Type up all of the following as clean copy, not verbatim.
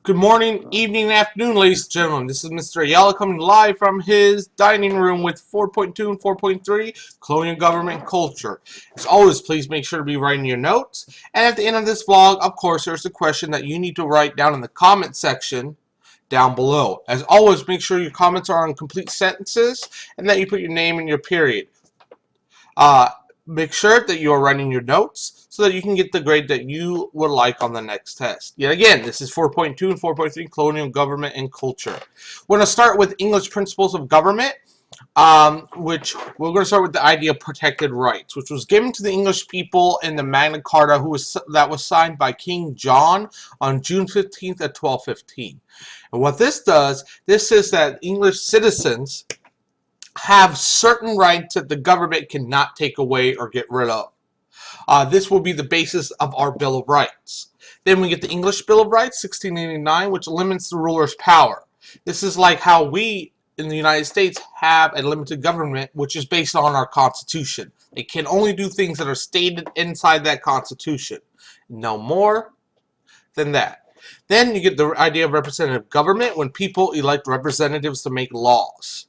Good morning, evening, and afternoon, ladies and gentlemen. This is Mr. Ayala coming live from his dining room with 4.2 and 4.3, Colonial Government Culture. As always, please make sure to be writing your notes. And at the end of this vlog, of course, there's a question that you need to write down in the comment section down below. As always, make sure your comments are on complete sentences and that you put your name and your period. Make sure that you are writing your notes so that you can get the grade that you would like on the next test. Yet again, this is 4.2 and 4.3, Colonial Government and Culture. We're going to start with English Principles of Government, which we're going to start with the idea of protected rights, which was given to the English people in the Magna Carta, that was signed by King John on June 15th at 1215. And what this does, this says that English citizens have certain rights that the government cannot take away or get rid of. This will be the basis of our Bill of Rights. Then we get the English Bill of Rights, 1689, which limits the ruler's power. This is like how we in the United States have a limited government, which is based on our Constitution. They can only do things that are stated inside that Constitution. No more than that. Then you get the idea of representative government, when people elect representatives to make laws.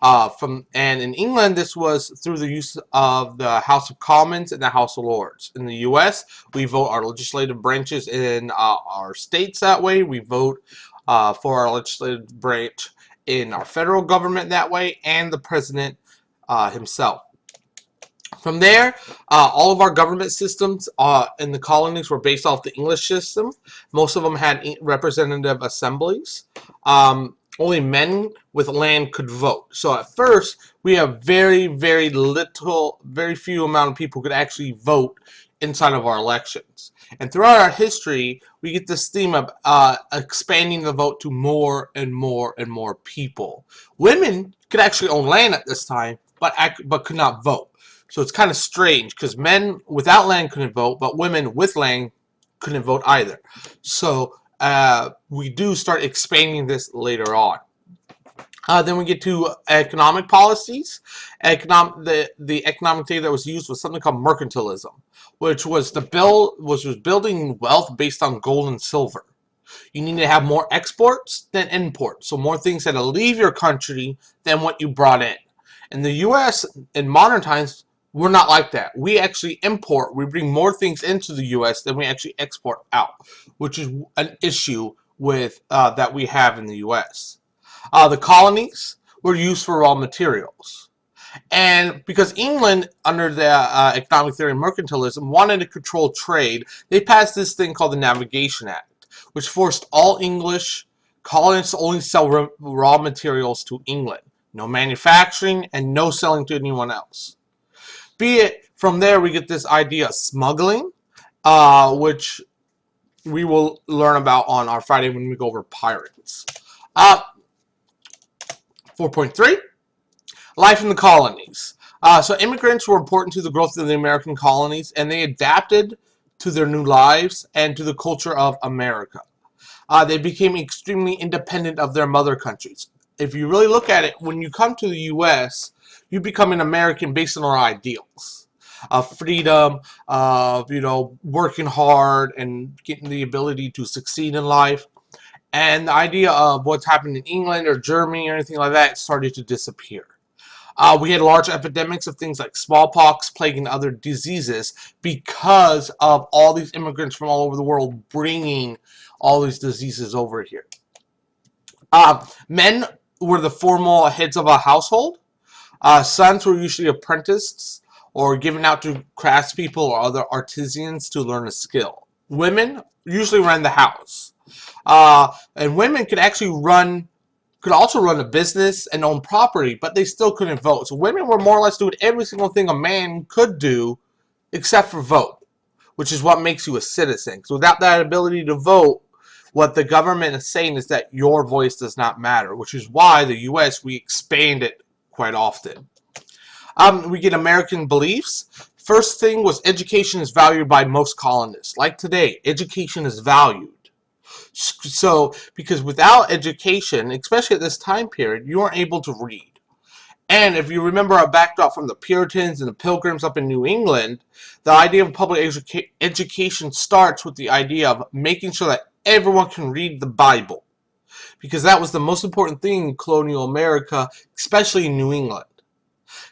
And in England, this was through the use of the House of Commons and the House of Lords. In the U.S., we vote our legislative branches in our states that way. We vote for our legislative branch in our federal government that way, and the president himself. From there, all of our government systems in the colonies were based off the English system. Most of them had representative assemblies. Only men with land could vote. So at first, we have very few amount of people could actually vote inside of our elections. And throughout our history, we get this theme of expanding the vote to more and more and more people. Women could actually own land at this time, but could not vote. So it's kind of strange because men without land couldn't vote, but women with land couldn't vote either. So we do start expanding this later on. Then we get to economic policies. The economic theory that was used was something called mercantilism, which was building wealth based on gold and silver. You need to have more exports than imports, so more things had to leave your country than what you brought in. In the U.S. in modern times, we're not like that. We actually import. We bring more things into the U.S. than we actually export out, which is an issue with that we have in the U.S. The colonies were used for raw materials. And because England, under the economic theory of mercantilism, wanted to control trade, they passed this thing called the Navigation Act, which forced all English colonists to only sell raw materials to England. No manufacturing and no selling to anyone else. Be it from there, we get this idea of smuggling, which we will learn about on our Friday when we go over pirates. 4.3, life in the colonies. So immigrants were important to the growth of the American colonies, and they adapted to their new lives and to the culture of America. They became extremely independent of their mother countries. If you really look at it, when you come to the U.S., you become an American based on our ideals of freedom, of working hard and getting the ability to succeed in life. And the idea of what's happened in England or Germany or anything like that started to disappear. We had large epidemics of things like smallpox, plague, and other diseases because of all these immigrants from all over the world bringing all these diseases over here. Men were the formal heads of a household. Sons were usually apprenticed or given out to craftspeople or other artisans to learn a skill. Women usually ran the house. And women could also run a business and own property, but they still couldn't vote. So women were more or less doing every single thing a man could do except for vote, which is what makes you a citizen. So without that ability to vote, what the government is saying is that your voice does not matter, which is why the U.S., we expand it quite often. We get American beliefs. First thing was education is valued by most colonists. Like today, education is valued. So, because without education, especially at this time period, you weren't able to read. And if you remember our backdrop from the Puritans and the Pilgrims up in New England, the idea of public education starts with the idea of making sure that everyone can read the Bible, because that was the most important thing in colonial America, especially in New England.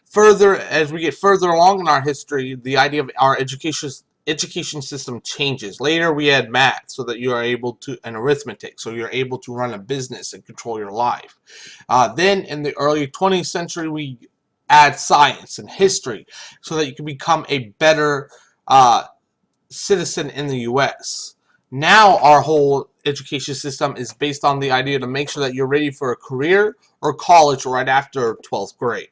Further, as we get further along in our history, the idea of our education system changes. Later, we had math, so that you are able to, and arithmetic, so you're able to run a business and control your life. Then, in the early 20th century, we add science and history, so that you can become a better citizen in the U.S. Now, our whole education system is based on the idea to make sure that you're ready for a career or college right after 12th grade.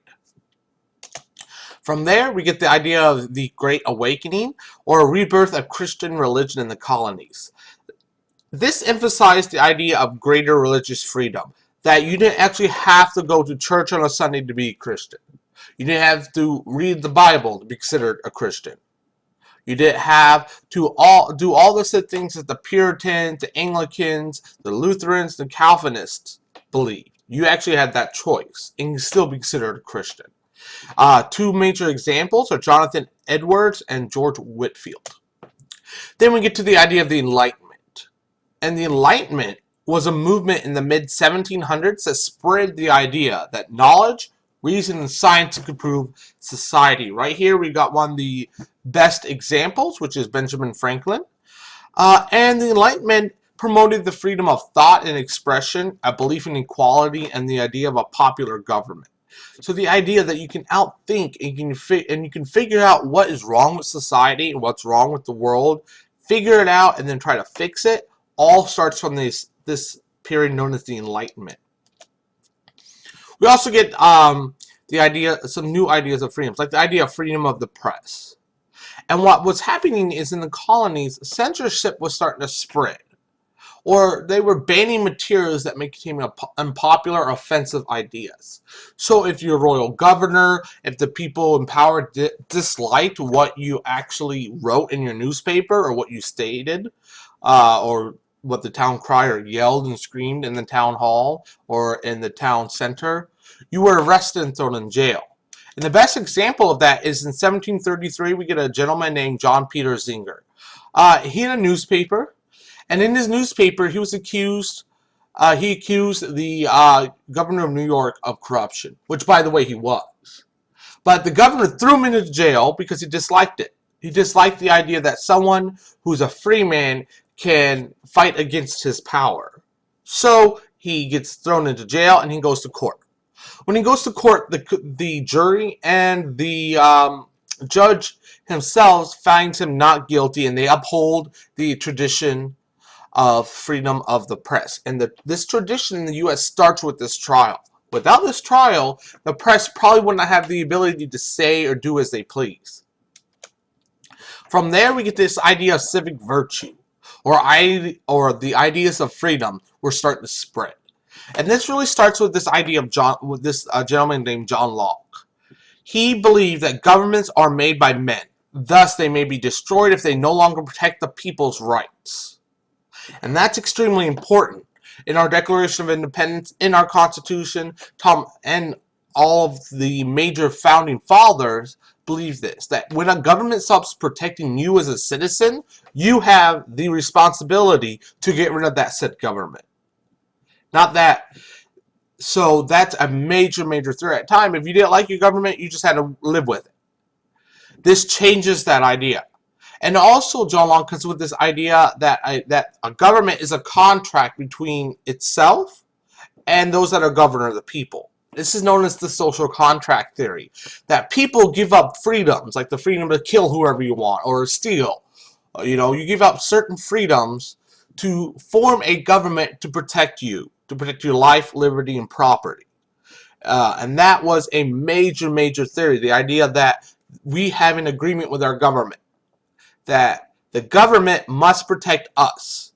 From there, we get the idea of the Great Awakening, or a rebirth of Christian religion in the colonies. This emphasized the idea of greater religious freedom, that you didn't actually have to go to church on a Sunday to be a Christian. You didn't have to read the Bible to be considered a Christian. You didn't have to do all the things that the Puritans, the Anglicans, the Lutherans, the Calvinists believed. You actually had that choice, and you still be considered a Christian. Two major examples are Jonathan Edwards and George Whitefield. Then we get to the idea of the Enlightenment. And the Enlightenment was a movement in the mid-1700s that spread the idea that knowledge, reason, and science could improve society. Right here we got one of the best examples, which is Benjamin Franklin. And the Enlightenment promoted the freedom of thought and expression, a belief in equality, and the idea of a popular government. So the idea that you can outthink and you can figure out what is wrong with society and what's wrong with the world, figure it out, and then try to fix it, all starts from this period known as the Enlightenment. We also get some new ideas of freedoms, like the idea of freedom of the press. And what was happening is in the colonies, censorship was starting to spread. Or they were banning materials that contain unpopular or offensive ideas. So if your royal governor, if the people in power disliked what you actually wrote in your newspaper or what you stated, or what the town crier yelled and screamed in the town hall or in the town center, you were arrested and thrown in jail. And the best example of that is in 1733, we get a gentleman named John Peter Zenger. He had a newspaper. And in his newspaper, he accused the governor of New York of corruption, which, by the way, he was. But the governor threw him into jail because he disliked it. He disliked the idea that someone who's a free man can fight against his power. So he gets thrown into jail and he goes to court. When he goes to court, the jury and the judge himself finds him not guilty, and they uphold the tradition of freedom of the press. And this tradition in the U.S. starts with this trial. Without this trial, the press probably wouldn't have the ability to say or do as they please. From there, we get this idea of civic virtue, or the ideas of freedom were starting to spread. And this really starts with this idea of this gentleman named John Locke. He believed that governments are made by men. Thus, they may be destroyed if they no longer protect the people's rights. And that's extremely important. In our Declaration of Independence, in our Constitution, and all of the major founding fathers believe this, that when a government stops protecting you as a citizen, you have the responsibility to get rid of that said government. So that's a major, major threat. At the time, if you didn't like your government, you just had to live with it. This changes that idea. And also, John Locke comes with this idea that a government is a contract between itself and those that are governed, the people. This is known as the social contract theory, that people give up freedoms, like the freedom to kill whoever you want or steal. You give up certain freedoms to form a government to protect you, to protect your life, liberty, and property. And that was a major, major theory, the idea that we have an agreement with our government, that the government must protect us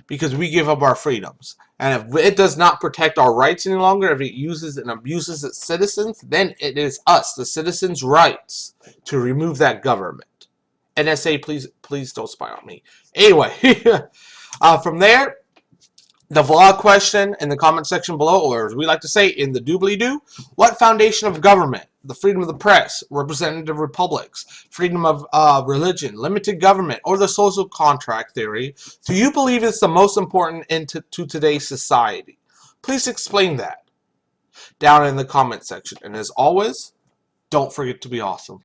because we give up our freedoms. And if it does not protect our rights any longer, if it uses and abuses its citizens, then it is us, the citizens' rights, to remove that government. NSA, please don't spy on me. Anyway, from there, the vlog question in the comment section below, or as we like to say, in the doobly-doo. What foundation of government, the freedom of the press, representative republics, freedom of religion, limited government, or the social contract theory do you believe is the most important to today's society? Please explain that down in the comment section. And as always, don't forget to be awesome.